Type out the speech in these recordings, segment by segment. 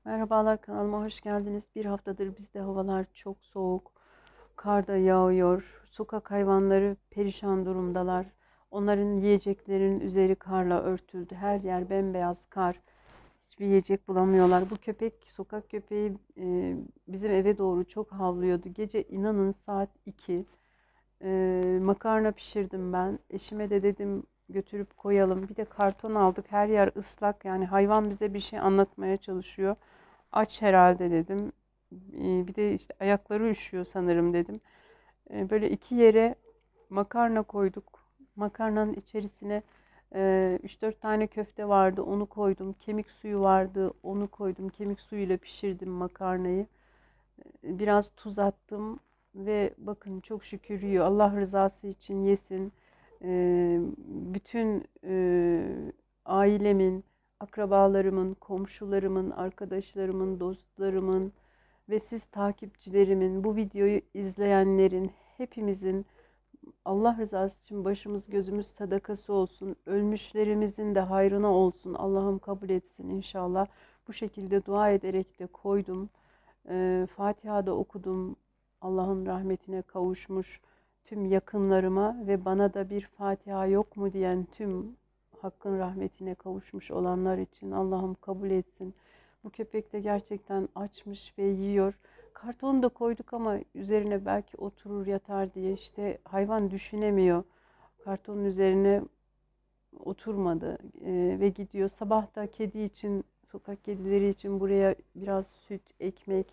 Merhabalar, kanalıma hoş geldiniz. Bir haftadır bizde havalar çok soğuk. Kar da yağıyor. Sokak hayvanları perişan durumdalar. Onların yiyeceklerinin üzeri karla örtüldü. Her yer bembeyaz kar. Hiçbir yiyecek bulamıyorlar. Bu köpek, sokak köpeği bizim eve doğru çok havlıyordu. Gece inanın saat 2. Makarna pişirdim ben. Eşime de dedim götürüp koyalım. Bir de karton aldık. Her yer ıslak. Yani hayvan bize bir şey anlatmaya çalışıyor. Aç herhalde dedim. Bir de işte ayakları üşüyor sanırım dedim. Böyle iki yere makarna koyduk. Makarnanın içerisine 3-4 tane köfte vardı. Onu koydum. Kemik suyu vardı. Onu koydum. Kemik suyuyla pişirdim makarnayı. Biraz tuz attım ve bakın çok şükür yiyor. Allah rızası için yesin. Bütün ailemin, akrabalarımın, komşularımın, arkadaşlarımın, dostlarımın ve siz takipçilerimin, bu videoyu izleyenlerin, hepimizin Allah rızası için başımız gözümüz sadakası olsun. Ölmüşlerimizin de hayrına olsun. Allah'ım kabul etsin inşallah. Bu şekilde dua ederek de koydum. Fatiha'da okudum. Allah'ın rahmetine kavuşmuş tüm yakınlarıma ve bana da bir Fatiha yok mu diyen tüm Hakk'ın rahmetine kavuşmuş olanlar için Allah'ım kabul etsin. Bu köpek de gerçekten açmış ve yiyor. Kartonu da koyduk ama üzerine belki oturur yatar diye işte hayvan düşünemiyor. Kartonun üzerine oturmadı ve gidiyor. Sabah da kedi için, sokak kedileri için buraya biraz süt, ekmek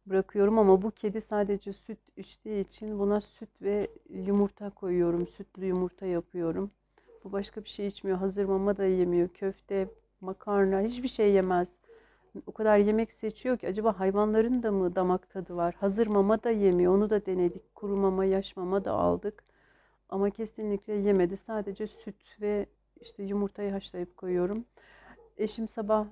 bırakıyorum ama bu kedi sadece süt içtiği için buna süt ve yumurta koyuyorum. Sütlü yumurta yapıyorum. Bu başka bir şey içmiyor. Hazır mama da yemiyor. Köfte, makarna hiçbir şey yemez. O kadar yemek seçiyor ki acaba hayvanların da mı damak tadı var? Hazır mama da yemiyor. Onu da denedik. Kuru mama, yaş mama da aldık. Ama kesinlikle yemedi. Sadece süt ve işte yumurtayı haşlayıp koyuyorum. Eşim sabah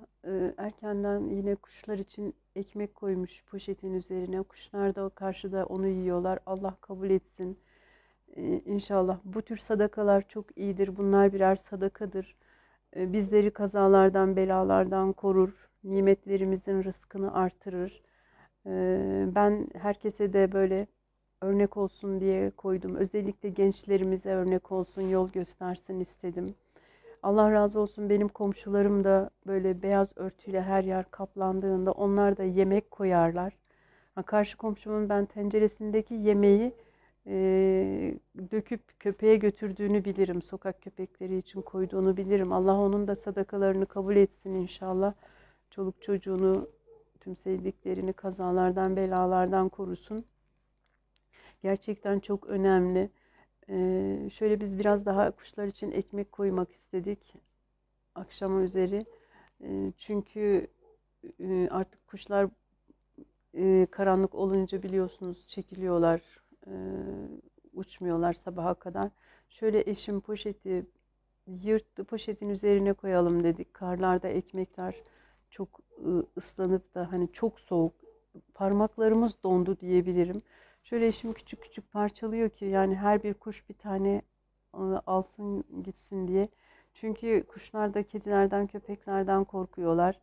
erkenden yine kuşlar için ekmek koymuş poşetin üzerine. Kuşlar da karşıda onu yiyorlar. Allah kabul etsin. İnşallah. Bu tür sadakalar çok iyidir. Bunlar birer sadakadır. Bizleri kazalardan, belalardan korur. Nimetlerimizin rızkını artırır. Ben herkese de böyle örnek olsun diye koydum. Özellikle gençlerimize örnek olsun, yol göstersin istedim. Allah razı olsun, benim komşularım da böyle beyaz örtüyle her yer kaplandığında onlar da yemek koyarlar. Karşı komşumun ben tenceresindeki yemeği döküp köpeğe götürdüğünü bilirim. Sokak köpekleri için koyduğunu bilirim. Allah onun da sadakalarını kabul etsin inşallah. Çoluk çocuğunu, tüm sevdiklerini kazalardan, belalardan korusun. Gerçekten çok önemli. Şöyle biz biraz daha kuşlar için ekmek koymak istedik akşama üzeri. Çünkü artık kuşlar karanlık olunca biliyorsunuz çekiliyorlar, e, uçmuyorlar sabaha kadar. Şöyle eşim poşeti yırttı, poşetin üzerine koyalım dedik. Karlarda ekmekler çok ıslanıp da hani çok soğuk, parmaklarımız dondu diyebilirim. Şöyle eşim küçük küçük parçalıyor ki yani her bir kuş bir tane alsın gitsin diye. Çünkü kuşlar da kedilerden, köpeklerden korkuyorlar.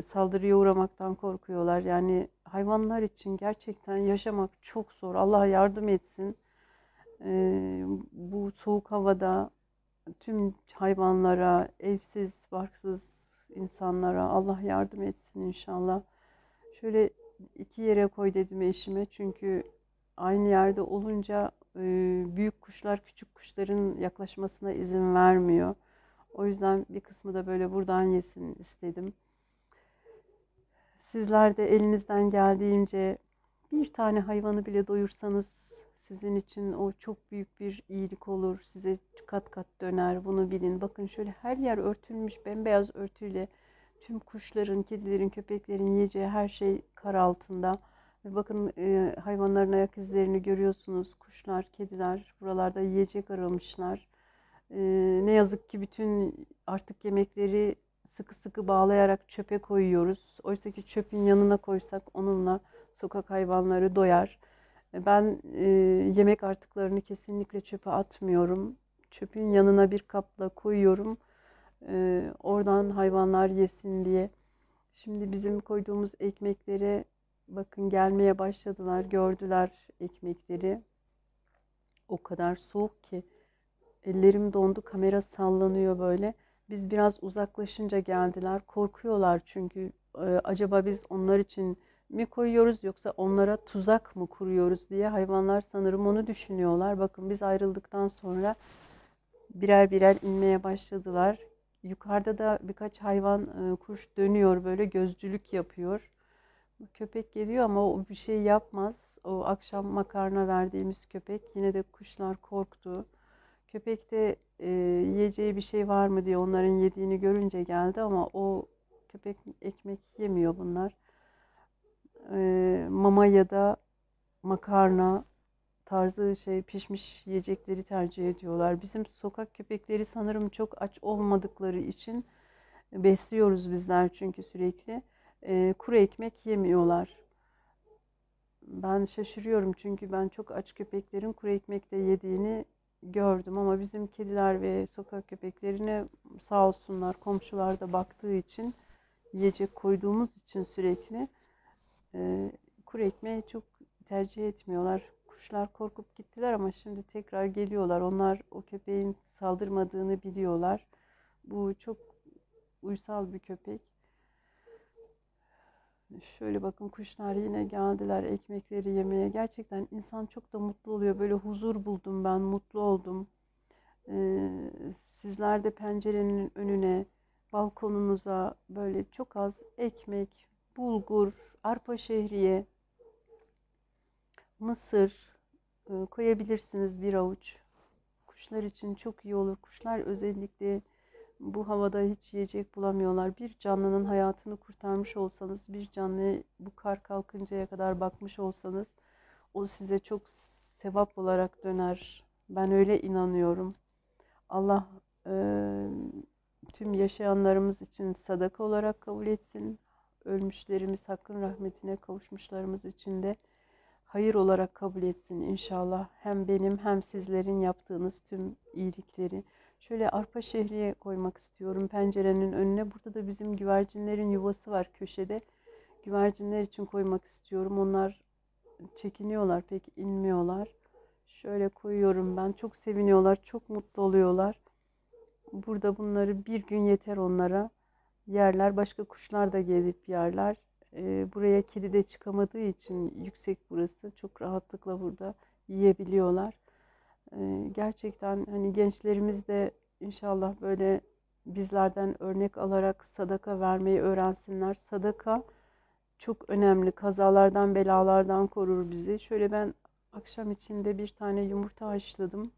Saldırıya uğramaktan korkuyorlar. Yani hayvanlar için gerçekten yaşamak çok zor. Allah yardım etsin. Bu soğuk havada tüm hayvanlara, evsiz, barksız insanlara Allah yardım etsin inşallah. Şöyle iki yere koy dedim eşime. Çünkü aynı yerde olunca büyük kuşlar küçük kuşların yaklaşmasına izin vermiyor. O yüzden bir kısmı da böyle buradan yesin istedim. Sizler de elinizden geldiğince bir tane hayvanı bile doyursanız sizin için o çok büyük bir iyilik olur. Size kat kat döner. Bunu bilin. Bakın şöyle her yer örtülmüş bembeyaz örtüyle tüm kuşların, kedilerin, köpeklerin yiyeceği her şey kar altında. Ve bakın hayvanların ayak izlerini görüyorsunuz. Kuşlar, kediler buralarda yiyecek aramışlar. E, Ne yazık ki bütün artık yemekleri sıkı sıkı bağlayarak çöpe koyuyoruz. Oysa ki çöpün yanına koysak onunla sokak hayvanları doyar. Ben yemek artıklarını kesinlikle çöpe atmıyorum. Çöpün yanına bir kapla koyuyorum. Oradan hayvanlar yesin diye. Şimdi bizim koyduğumuz ekmekleri bakın gelmeye başladılar. Gördüler ekmekleri. O kadar soğuk ki ellerim dondu. Kamera sallanıyor böyle. Biz biraz uzaklaşınca geldiler. Korkuyorlar çünkü acaba biz onlar için mi koyuyoruz yoksa onlara tuzak mı kuruyoruz diye hayvanlar sanırım onu düşünüyorlar. Bakın biz ayrıldıktan sonra birer birer inmeye başladılar. Yukarıda da birkaç hayvan kuş dönüyor böyle gözcülük yapıyor. Köpek geliyor ama o bir şey yapmaz. O akşam makarna verdiğimiz köpek. Yine de kuşlar korktu. Köpek de yiyeceği bir şey var mı diye onların yediğini görünce geldi ama o köpek ekmek yemiyor bunlar. Mama ya da makarna tarzı pişmiş yiyecekleri tercih ediyorlar. Bizim sokak köpekleri sanırım çok aç olmadıkları için besliyoruz bizler çünkü sürekli kuru ekmek yemiyorlar. Ben şaşırıyorum çünkü ben çok aç köpeklerin kuru ekmek de yediğini gördüm ama bizim kediler ve sokak köpeklerine sağ olsunlar komşular da baktığı için yiyecek koyduğumuz için sürekli kuru ekmeği çok tercih etmiyorlar. Kuşlar korkup gittiler ama şimdi tekrar geliyorlar. Onlar o köpeğin saldırmadığını biliyorlar. Bu çok uysal bir köpek. Şöyle bakın kuşlar yine geldiler ekmekleri yemeye. Gerçekten insan çok da mutlu oluyor. Böyle huzur buldum ben, mutlu oldum. Sizler de pencerenin önüne, balkonunuza böyle çok az ekmek, bulgur, arpa şehriye, mısır koyabilirsiniz bir avuç. Kuşlar için çok iyi olur. Kuşlar özellikle bu havada hiç yiyecek bulamıyorlar. Bir canlının hayatını kurtarmış olsanız, bir canlıya bu kar kalkıncaya kadar bakmış olsanız, o size çok sevap olarak döner. Ben öyle inanıyorum. Allah e, tüm yaşayanlarımız için sadaka olarak kabul etsin. Ölmüşlerimiz, hakkın rahmetine kavuşmuşlarımız için de hayır olarak kabul etsin inşallah. Hem benim hem sizlerin yaptığınız tüm iyilikleri. Şöyle arpa şehriye koymak istiyorum pencerenin önüne. Burada da bizim güvercinlerin yuvası var köşede. Güvercinler için koymak istiyorum. Onlar çekiniyorlar, pek inmiyorlar. Şöyle koyuyorum ben. Çok seviniyorlar, çok mutlu oluyorlar. Burada bunları bir gün yeter onlara. Yerler, başka kuşlar da gelip yerler. Buraya kedi de çıkamadığı için yüksek burası. Çok rahatlıkla burada yiyebiliyorlar. Gerçekten hani gençlerimiz de inşallah böyle bizlerden örnek alarak sadaka vermeyi öğrensinler. Sadaka çok önemli. Kazalardan, belalardan korur bizi. Şöyle ben akşam içinde bir tane yumurta haşladım.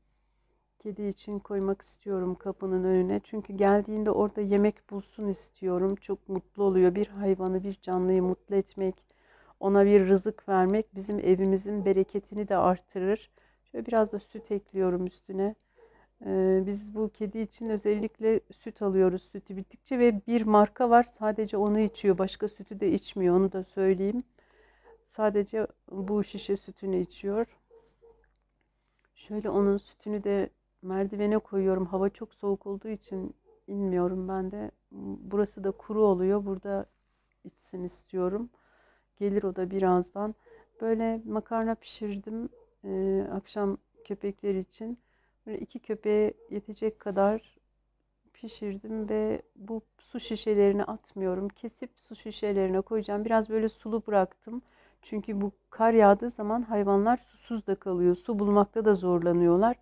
Kedi için koymak istiyorum kapının önüne. Çünkü geldiğinde orada yemek bulsun istiyorum. Çok mutlu oluyor. Bir hayvanı, bir canlıyı mutlu etmek, ona bir rızık vermek bizim evimizin bereketini de artırır. Şöyle biraz da süt ekliyorum üstüne. Biz bu kedi için özellikle süt alıyoruz sütü bittikçe ve bir marka var sadece onu içiyor. Başka sütü de içmiyor onu da söyleyeyim. Sadece bu şişe sütünü içiyor. Şöyle onun sütünü de merdivene koyuyorum. Hava çok soğuk olduğu için inmiyorum ben de. Burası da kuru oluyor. Burada içsin istiyorum. Gelir o da birazdan. Böyle makarna pişirdim akşam köpekler için. Böyle iki köpeğe yetecek kadar pişirdim ve bu su şişelerini atmıyorum. Kesip su şişelerine koyacağım. Biraz böyle sulu bıraktım. Çünkü bu kar yağdığı zaman hayvanlar susuz da kalıyor. Su bulmakta da zorlanıyorlar.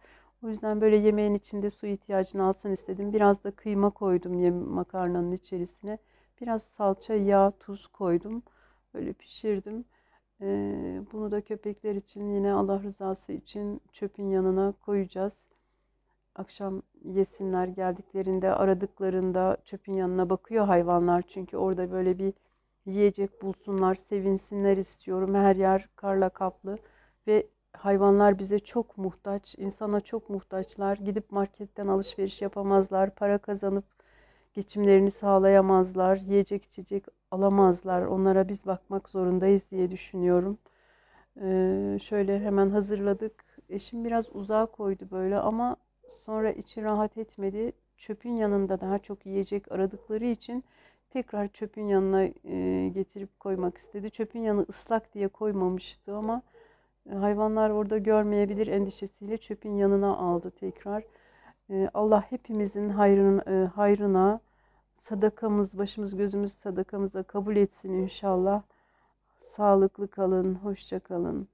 O yüzden böyle yemeğin içinde su ihtiyacını alsın istedim. Biraz da kıyma koydum makarnanın içerisine. Biraz salça, yağ, tuz koydum. Böyle pişirdim. Bunu da köpekler için yine Allah rızası için çöpün yanına koyacağız. Akşam yesinler geldiklerinde aradıklarında çöpün yanına bakıyor hayvanlar. Çünkü orada böyle bir yiyecek bulsunlar, sevinsinler istiyorum. Her yer karla kaplı ve hayvanlar bize çok muhtaç, insana çok muhtaçlar. Gidip marketten alışveriş yapamazlar, para kazanıp geçimlerini sağlayamazlar, yiyecek içecek alamazlar. Onlara biz bakmak zorundayız diye düşünüyorum. Şöyle hemen hazırladık. Eşim biraz uzağa koydu böyle ama sonra içi rahat etmedi. Çöpün yanında daha çok yiyecek aradıkları için tekrar çöpün yanına getirip koymak istedi. Çöpün yanı ıslak diye koymamıştı ama hayvanlar orada görmeyebilir endişesiyle çöpün yanına aldı tekrar. Allah hepimizin hayrına sadakamız, başımız gözümüz sadakamıza kabul etsin inşallah. Sağlıklı kalın, hoşça kalın.